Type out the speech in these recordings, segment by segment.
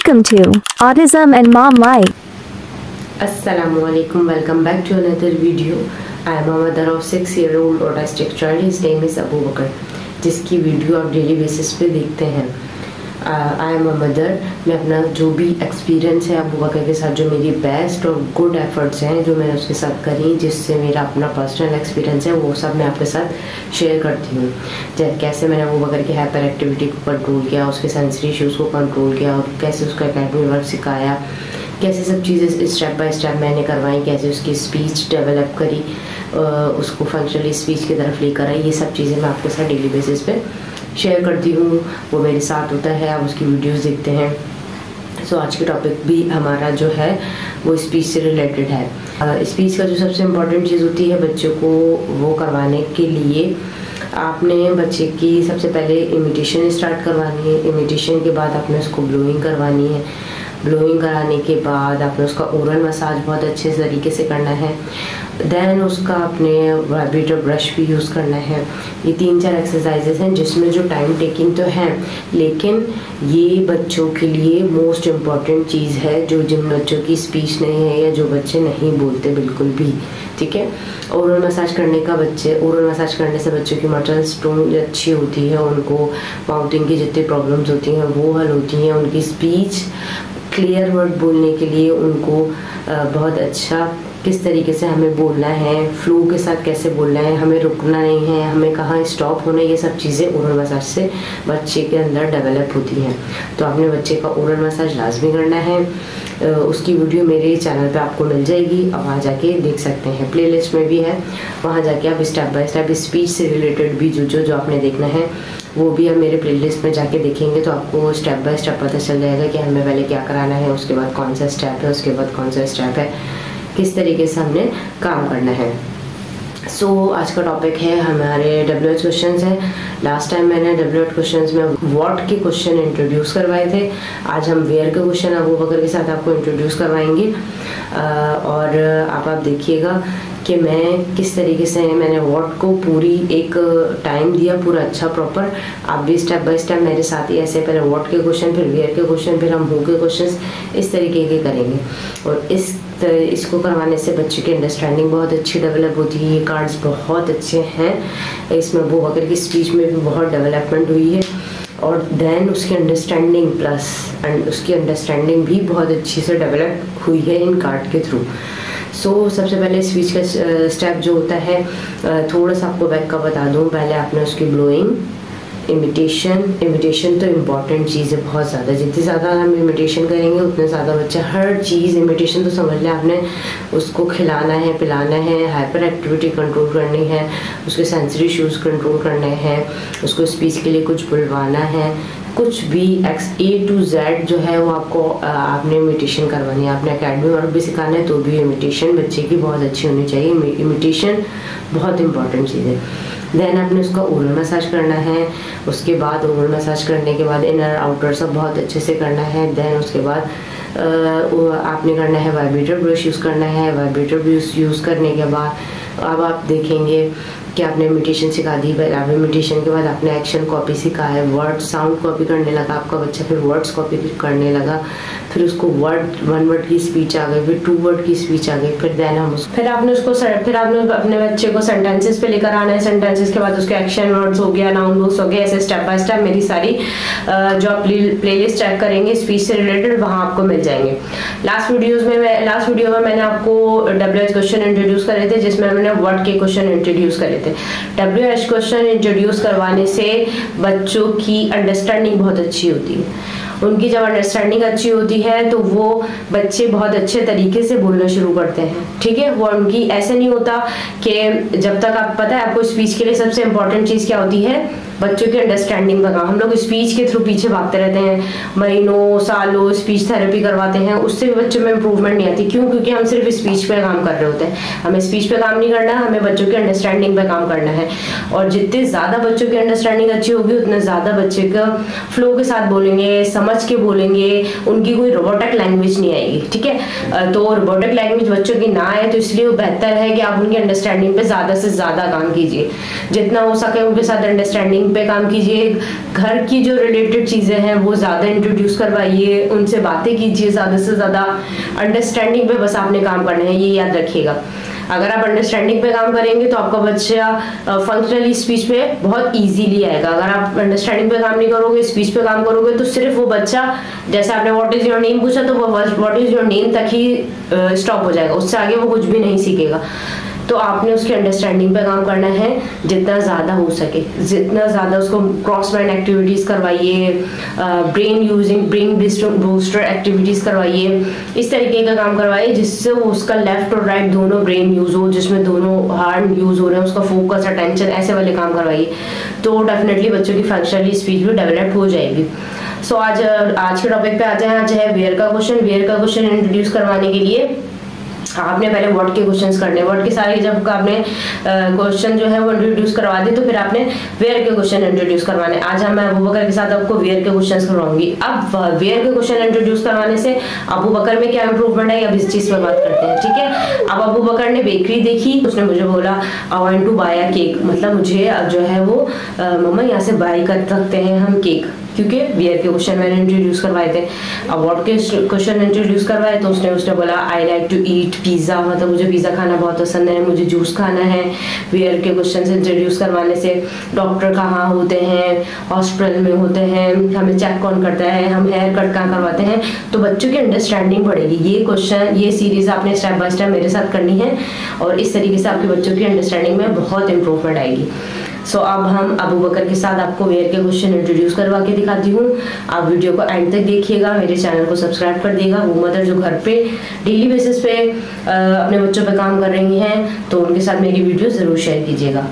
Welcome to Autism and Mom Life. Assalamualaikum. Welcome back to another video. I am a mother of 6-year-old autistic child. His name is Abu Bakr, जिसकी video आप daily basis पे देखते हैं. I am a mother. मैं अपना जो भी experience है अबू बकर के साथ, जो मेरी बेस्ट और गुड एफर्ट्स हैं जो मैंने उसके साथ करी, जिससे मेरा अपना पर्सनल एक्सपीरियंस है, वो सब मैं आपके साथ शेयर करती हूँ. जैसे कैसे मैंने अबू बकर की हाइपर एक्टिविटी को कंट्रोल किया, उसके सेंसरी इश्यूज़ को कंट्रोल किया, और कैसे उसका एकेडमी वर्क सिखाया, कैसे सब चीज़ें स्टेप बाय स्टेप मैंने करवाई, कैसे उसकी स्पीच डेवलप करी, उसको फंक्शनली स्पीच की तरफ लेकर आई. ये सब चीज़ें मैं आपके साथ डेली बेसिस पे शेयर करती हूँ. वो मेरे साथ होता है, आप उसकी वीडियोस देखते हैं. सो आज की टॉपिक भी हमारा जो है वो स्पीच से रिलेटेड है. स्पीच का जो सबसे इम्पोर्टेंट चीज़ होती है बच्चों को वो करवाने के लिए, आपने बच्चे की सबसे पहले इमिटेशन स्टार्ट करवानी है. इमिटेशन के बाद आपने उसको ब्लोइंग करवानी है. ब्लोइंग कराने के बाद आपने उसका ओरल मसाज बहुत अच्छे तरीके से करना है. देन उसका आपने वाइब्रेटर ब्रश भी यूज़ करना है. ये 3-4 एक्सरसाइजेस हैं जिसमें जो टाइम टेकिंग तो है, लेकिन ये बच्चों के लिए मोस्ट इम्पॉर्टेंट चीज़ है, जो जिन बच्चों की स्पीच नहीं है या जो बच्चे नहीं बोलते बिल्कुल भी. ठीक है. ओरल मसाज करने से बच्चों की मसल स्ट्रोंग अच्छी होती है, उनको माउथिंग की जितनी प्रॉब्लम्स होती हैं वो हल होती हैं. उनकी स्पीच क्लियर वर्ड बोलने के लिए उनको बहुत अच्छा किस तरीके से हमें बोलना है, फ्लो के साथ कैसे बोलना है, हमें रुकना नहीं है, हमें कहाँ स्टॉप होना है, ये सब चीज़ें ओरल मसाज से बच्चे के अंदर डेवलप होती हैं. तो आपने बच्चे का ओरल मसाज लाजमी करना है. उसकी वीडियो मेरे चैनल पे आपको मिल जाएगी, आप वहाँ जाके देख सकते हैं. प्लेलिस्ट में भी है, वहाँ जाके आप स्टेप बाय स्टेप स्पीच से रिलेटेड भी जो आपने देखना है वो भी आप मेरे प्लेलिस्ट में जाके देखेंगे तो आपको स्टेप बाय स्टेप पता चल जाएगा कि हमें पहले क्या कराना है, उसके बाद कौन सा स्टेप है, उसके बाद कौन सा स्टेप है, किस तरीके से हमने काम करना है. सो आज का टॉपिक है हमारे WH क्वेश्चंस हैं. लास्ट टाइम मैंने WH क्वेश्चंस में व्हाट के क्वेश्चन इंट्रोड्यूस करवाए थे. आज हम वेयर के क्वेश्चन अबू बकर के साथ आपको इंट्रोड्यूस करवाएंगे. और आप देखिएगा कि मैं किस तरीके से मैंने व्हाट को पूरी एक टाइम दिया, पूरा अच्छा प्रॉपर. आप भी स्टेप बाय स्टेप मेरे साथ ही ऐसे पहले व्हाट के क्वेश्चन, फिर वेयर के क्वेश्चन, फिर हम हु के क्वेश्चन इस तरीके के करेंगे. और इसको करवाने से बच्चे की अंडरस्टैंडिंग बहुत अच्छी डेवलप होती है. ये कार्ड्स बहुत अच्छे हैं. इसमें अबू बकर की स्पीच में भी बहुत डेवलपमेंट हुई है. और देन उसकी अंडरस्टैंडिंग भी बहुत अच्छी से डेवलप हुई है इन कार्ड के थ्रू. सो सबसे पहले स्पीच का स्टेप जो होता है, थोड़ा सा आपको बैक का बता दूं. पहले आपने उसकी ब्लोइंग, इमिटेशन तो इम्पॉर्टेंट चीज़ है बहुत ज़्यादा. जितनी ज़्यादा हम इमिटेशन करेंगे उतने ज़्यादा बच्चा हर चीज़ इमिटेशन तो समझ लें. आपने उसको खिलाना है, पिलाना है, हाइपर एक्टिविटी कंट्रोल करनी है, उसके सेंसरी इश्यूज़ कंट्रोल करने हैं, उसको स्पीच के लिए कुछ बुलवाना है, कुछ भी A to Z जो है वो आपने इमिटेशन करवानी है. आपने एकेडमी वर्क भी सिखाना है तो भी इमिटेशन बच्चे की बहुत अच्छी होनी चाहिए. इमिटेशन बहुत इंपॉर्टेंट चीज़ है. देन आपने उसका ओरल मसाज करना है. उसके बाद ओरल मसाज करने के बाद इनर आउटर सब बहुत अच्छे से करना है. देन उसके बाद आपने करना है वाइब्रेटर ब्रश यूज़ करना है. वाइब्रेटर ब्रश यूज़ करने के बाद अब आप देखेंगे कि आपने इमिटेशन सिखा दी. अब इमिटेशन के बाद आपने एक्शन कॉपी सिखा है. वर्ड साउंड कॉपी करने लगा आपका बच्चा, फिर वर्ड्स कॉपी करने लगा, फिर उसको 1 वर्ड की स्पीच आ गई, फिर 2 वर्ड की स्पीच आ गई. फिर आपने अपने बच्चे को सेंटेंसेस पे लेकर आना है. सेंटेंसेस के बाद उसके एक्शन वर्ड्स हो गया, नाउन वर्ड्स हो गया. ऐसे स्टेप बाय स्टेप मेरी सारी जो आप प्लेलिस्ट चेक करेंगे स्पीच से रिलेटेड वहाँ आपको मिल जाएंगे. लास्ट वीडियो में मैंने आपको WH क्वेश्चन इंट्रोड्यूस करे थे, जिसमें मैंने व्हाट के क्वेश्चन इंट्रोड्यूस करे थे. WH क्वेश्चन इंट्रोड्यूस करवाने से बच्चों की अंडरस्टैंडिंग बहुत अच्छी होती है. उनकी जब अंडरस्टैंडिंग अच्छी होती है तो वो बच्चे बहुत अच्छे तरीके से बोलना शुरू करते हैं. ठीक है. वो उनकी ऐसे नहीं होता कि जब तक आप पता है आपको स्पीच के लिए सबसे इंपॉर्टेंट चीज़ क्या होती है, बच्चों की अंडरस्टैंडिंग का काम. हम लोग स्पीच के थ्रू पीछे भागते रहते हैं, महीनों सालों स्पीच थेरेपी करवाते हैं, उससे भी बच्चों में इंप्रूवमेंट नहीं आती. क्यों? क्योंकि हम सिर्फ स्पीच पे काम कर रहे होते हैं. हमें स्पीच पे काम नहीं करना, हमें बच्चों की अंडरस्टैंडिंग पे काम करना है. और जितने ज़्यादा बच्चों की अंडरस्टैंडिंग अच्छी होगी उतने ज़्यादा बच्चे का फ्लो के साथ बोलेंगे, समझ के बोलेंगे, उनकी कोई रोबोटिक लैंग्वेज नहीं आएगी. ठीक है. तो रोबोटिक लैंग्वेज बच्चों की ना आए तो इसलिए बेहतर है कि आप उनकी अंडरस्टैंडिंग पे ज़्यादा से ज़्यादा काम कीजिए. जितना हो सके उनके साथ अंडरस्टैंडिंग अंडरस्टैंडिंग पे काम कीजिए, घर की जो रिलेटेड चीज़ें हैं वो ज़्यादा इंट्रोड्यूस करवाइए, उनसे बातें कीजिए, ज़्यादा से ज़्यादा अंडरस्टैंडिंग पे बस आपने काम करना है, ये याद रखिएगा। अगर आप अंडरस्टैंडिंग पे काम करेंगे तो आपका बच्चा फंक्शनली स्पीच पे बहुत इजीली आएगा। अगर आप अंडरस्टैंडिंग पे काम नहीं करोगे, स्पीच पे काम करोगे, तो सिर्फ वो बच्चा, जैसे आपने व्हाट इज योर नेम पूछा तो वो व्हाट इज योर नेम तक ही स्टॉप हो जाएगा, उससे आगे वो कुछ भी नहीं सीखेगा। तो आपने उसकी अंडरस्टैंडिंग पे काम करना है जितना ज़्यादा हो सके, जितना ज़्यादा उसको क्रॉस माइंड एक्टिविटीज़ करवाइए, ब्रेन बूस्टर एक्टिविटीज़ करवाइए, इस तरीके का काम करवाइए जिससे वो उसका लेफ्ट और राइट दोनों ब्रेन यूज़ हो, जिसमें दोनों हार्ड यूज़ हो रहे हैं, उसका फोकस, अटेंशन, ऐसे वाले काम करवाइए, तो डेफिनेटली बच्चों की फंक्शनली स्पीच भी डेवलप हो जाएगी। सो आज के टॉपिक पे आते हैं। आज है वेयर का क्वेश्चन इंट्रोड्यूस करवाने के लिए आपने पहले वर्ड के क्वेश्चंस करने, वर्ड के सारे जब आपने क्वेश्चन जो है वो इंट्रोड्यूस करवा दिए तो फिर आपने वेयर के क्वेश्चन इंट्रोड्यूस करवाने। आज मैं अबू बकर के साथ आपको वेयर के क्वेश्चंस करवाऊंगी। अब वेयर के क्वेश्चन इंट्रोड्यूस करवाने से अबू बकर में क्या इंप्रूवमेंट है, अब इस चीज पर बात करते हैं, ठीक है। अब अबू बकर ने बेकरी देखी, उसने मुझे बोला I want to buy a cake, मतलब मुझे जो है वो मम्मा यहाँ से बाय कर सकते हैं हम केक, क्योंकि वेयर के क्वेश्चन मैंने इंट्रोड्यूस करवाए थे। अब व्हाट के क्वेश्चन इंट्रोड्यूस करवाए तो उसने बोला I like to eat pizza, मतलब मुझे पिज़्ज़ा खाना बहुत पसंद है, मुझे जूस खाना है। वेयर के क्वेश्चन इंट्रोड्यूस करवाने से डॉक्टर कहाँ होते हैं, हॉस्पिटल में होते हैं, हमें चेक कौन करता है, हम हेयर कट कहाँ करवाते हैं, तो बच्चों की अंडरस्टैंडिंग बढ़ेगी। ये क्वेश्चन, ये सीरीज आपने स्टेप बाय स्टेप मेरे साथ करनी है और इस तरीके से आपके बच्चों की अंडरस्टैंडिंग में बहुत इंप्रूवमेंट आएगी। सो अब हम अबू बकर के साथ आपको वेयर के क्वेश्चन इंट्रोड्यूस करवा के दिखाती हूँ। आप वीडियो को एंड तक देखिएगा, मेरे चैनल को सब्सक्राइब कर देगा। वो मदर जो घर पे डेली बेसिस पे अपने बच्चों पे काम कर रही हैं तो उनके साथ मेरी वीडियो ज़रूर शेयर कीजिएगा।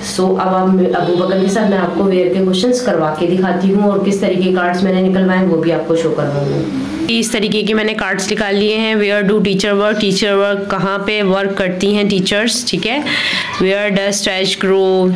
सो अब अबू बकर के साथ मैं आपको वेयर के क्वेश्चंस करवा के दिखाती हूँ और किस तरीके कार्ड्स मैंने निकलवाए वो भी आपको शो करवाऊंगी। इस तरीके के मैंने कार्ड्स निकाल लिए हैं। वेयर डू टीचर वर्क कहाँ पे वर्क करती हैं टीचर्स, ठीक है। Where does trash grow,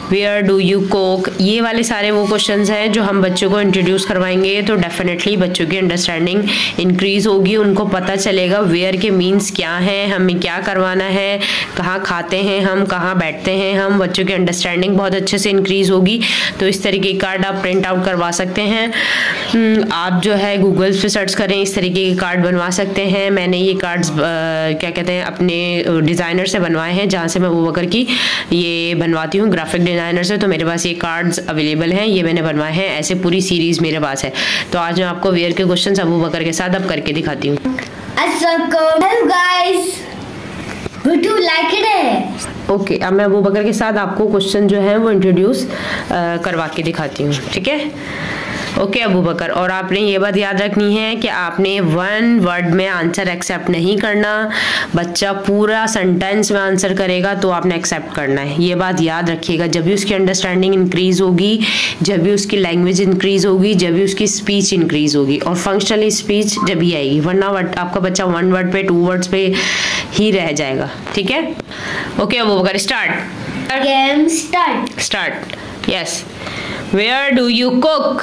where do you cook, ये वाले सारे वो क्वेश्चंस हैं जो हम बच्चों को इंट्रोड्यूस करवाएंगे तो डेफिनेटली बच्चों की अंडरस्टैंडिंग इंक्रीज होगी। उनको पता चलेगा वेयर के मीन्स क्या हैं, हमें क्या करवाना है, कहाँ खाते हैं हम, कहाँ बैठते हैं हम, बच्चों की अंडरस्टैंडिंग बहुत अच्छे से इंक्रीज होगी। तो इस तरीके के कार्ड आप प्रिंट आउट करवा सकते हैं। आप जो है गूगल पे सर्च करें, इस तरीके के कार्ड बनवा सकते हैं। मैंने ये कार्ड्स क्या कहते हैं अपने डिज़ाइनर से बनवाए हैं, जहाँ से मैं अबू बकर की ये बनवाती हूँ, ग्राफिक डिज़ाइनर से। तो मेरे पास ये कार्ड्स अवेलेबल हैं, ये मैंने बनवाए हैं, ऐसे पूरी सीरीज़ मेरे पास है। तो आज मैं आपको वेयर के क्वेश्चन अबू बकर के साथ अब करके दिखाती हूँ। ओके, अब मैं अबू बकर के साथ आपको क्वेश्चन जो है वो इंट्रोड्यूस करवा के दिखाती हूँ, ठीक है। ओके अबू बकर, और आपने ये बात याद रखनी है कि आपने वन वर्ड में आंसर एक्सेप्ट नहीं करना। बच्चा पूरा सेंटेंस में आंसर करेगा तो आपने एक्सेप्ट करना है, ये बात याद रखिएगा। जब भी उसकी अंडरस्टैंडिंग इंक्रीज होगी, जब भी उसकी लैंग्वेज इंक्रीज होगी, जब भी उसकी स्पीच इंक्रीज होगी, और फंक्शनल स्पीच जब ही आएगी, वरना आपका बच्चा वन वर्ड पे, टू वर्ड्स पे ही रह जाएगा, ठीक है। Okay Abu Bakr, start. Yes, where do you cook?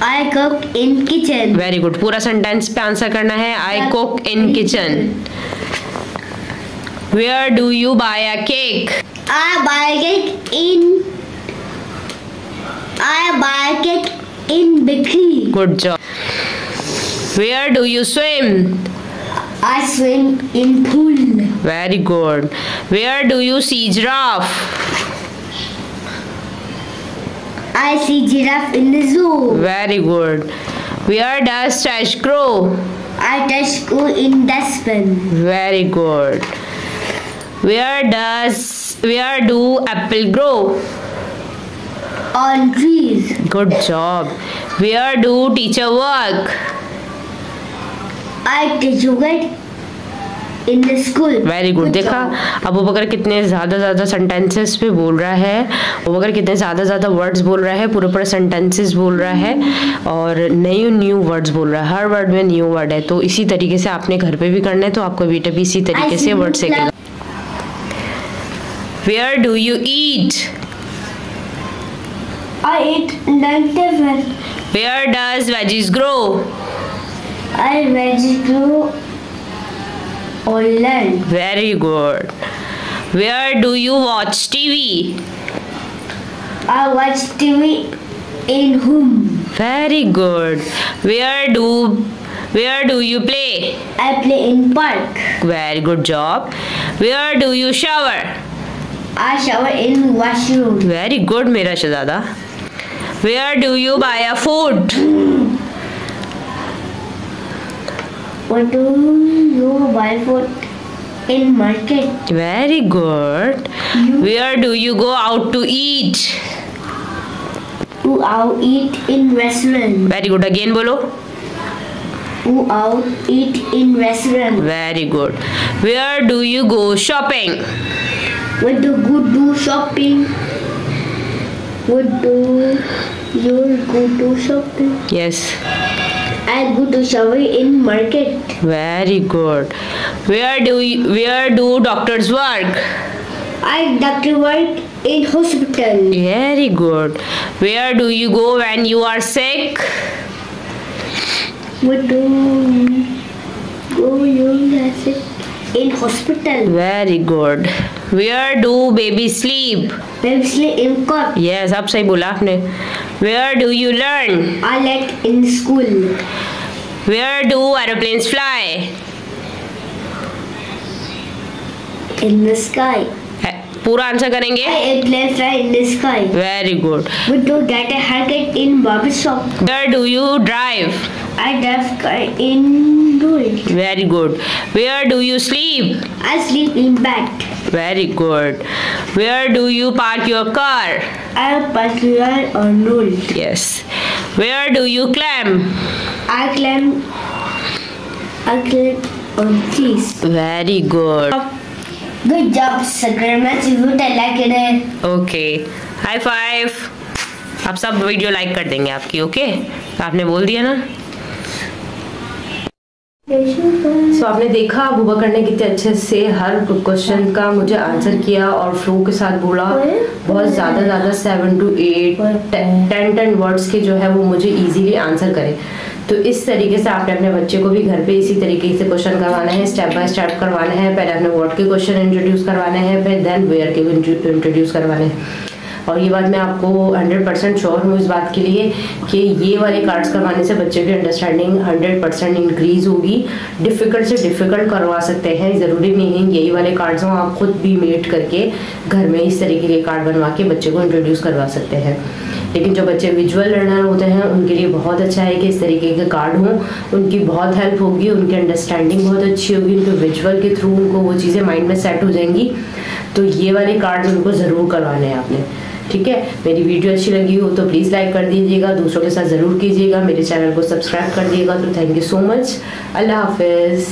I cook in kitchen. Very good, पूरा सेंटेंस पे आंसर करना है। I cook in kitchen. Where do you buy a cake? I buy cake in bakery. Good job. Where do you swim? I swim in pool. Very good. Where do you see giraffe? I see giraffe in the zoo. Very good. Where does trash grow? I trash go in dustbin. Very good. Where do apple grow? On trees. Good job. Where do teacher work? I teach work in the school. Very good. देखा अबू बकर कितने ज़्यादा sentences पे बोल रहा है, अबू बकर कितने ज़्यादा words बोल रहा है, पूरे सेंटेंसेस बोल रहा है और न्यू वर्ड्स बोल रहा है। हर वर्ड में न्यू वर्ड है। तो इसी तरीके से आपने घर पे भी करना है, तो आपको बेटा भी इसी तरीके से वर्ड सीखेगा। Where do you eat? I eat leftover. Where does veggies grow? I veggies grow on land. Very good. Where do you watch TV? I watch TV in home. Very good. Where do you play? I play in park. Very good job. Where do you shower? I shower in washroom. Very good मेरा शहजादा. Where do you buy a food? What do you buy food? In market. Very good. Where do you go out to eat? Go out eat in restaurant. Very good. Again बोलो. Go out eat in restaurant. Very good. Where do you go shopping? What do you do shopping? What do you go to shopping? Yes. I go to shopping in market. Very good. Where do doctors work? I doctor work in hospital. Very good. Where do you go when you are sick? What do you go sick in hospital? Very good. Where do babies sleep? Baby sleep in cot. Yes, अब सही बोला आपने. Where do you learn? I like in school. Where do aeroplanes fly? In the sky. पूरा answer करेंगे. Airplane fly in the sky. Very good. We do get a haircut in barber shop. Where do you drive? I drive car in road. Very good. Where do you sleep? I sleep in bed. Very good. Where do you park your car? I park here on road. Yes. Where do you climb? I climb on trees. Very good. Good job, Sagrama. You like it. Okay. High five. आप सब video like कर देंगे आपकी. Okay आपने बोल दिया ना. So, आपने देखा अबू बकर ने कितने अच्छे से हर क्वेश्चन का मुझे आंसर किया और फ्लो के साथ बोला. बहुत ज़्यादा 7 to 8 10 वर्ड्स के जो है वो मुझे इजीली आंसर करे. तो इस तरीके से आपने अपने बच्चे को भी घर पे इसी तरीके से क्वेश्चन करवाना है. स्टेप बाय स्टेप करवाना है. पहले अपने वर्ड के क्वेश्चन इंट्रोड्यूस करवाने हैं, फिर देन वेयर के इंट्रोड्यूस करवाने हैं. और ये बात मैं आपको 100% श्योर हूँ इस बात के लिए कि ये वाले कार्ड्स करवाने से बच्चे की अंडरस्टैंडिंग 100% इंक्रीज होगी. डिफ़िकल्ट से डिफ़िकल्ट करवा सकते हैं, ज़रूरी नहीं है यही वाले कार्ड्स हों. आप खुद भी मेट करके घर में इस तरीके के कार्ड बनवा के बच्चे को इंट्रोड्यूस करवा सकते हैं. लेकिन जो बच्चे विजुअल लर्नर होते हैं उनके लिए बहुत अच्छा है कि इस तरीके के कार्ड हों. उनकी बहुत हेल्प होगी, उनकी अंडरस्टैंडिंग बहुत अच्छी होगी, उनको विजुअल के थ्रू उनको वो चीज़ें माइंड में सेट हो जाएंगी. तो ये वाले कार्ड्स उनको ज़रूर करवाने हैं आपने. ठीक है. मेरी वीडियो अच्छी लगी हो तो प्लीज़ लाइक कर दीजिएगा, दूसरों के साथ ज़रूर कीजिएगा, मेरे चैनल को सब्सक्राइब कर दिएगा. तो थैंक यू सो मच. अल्लाह हाफिज़.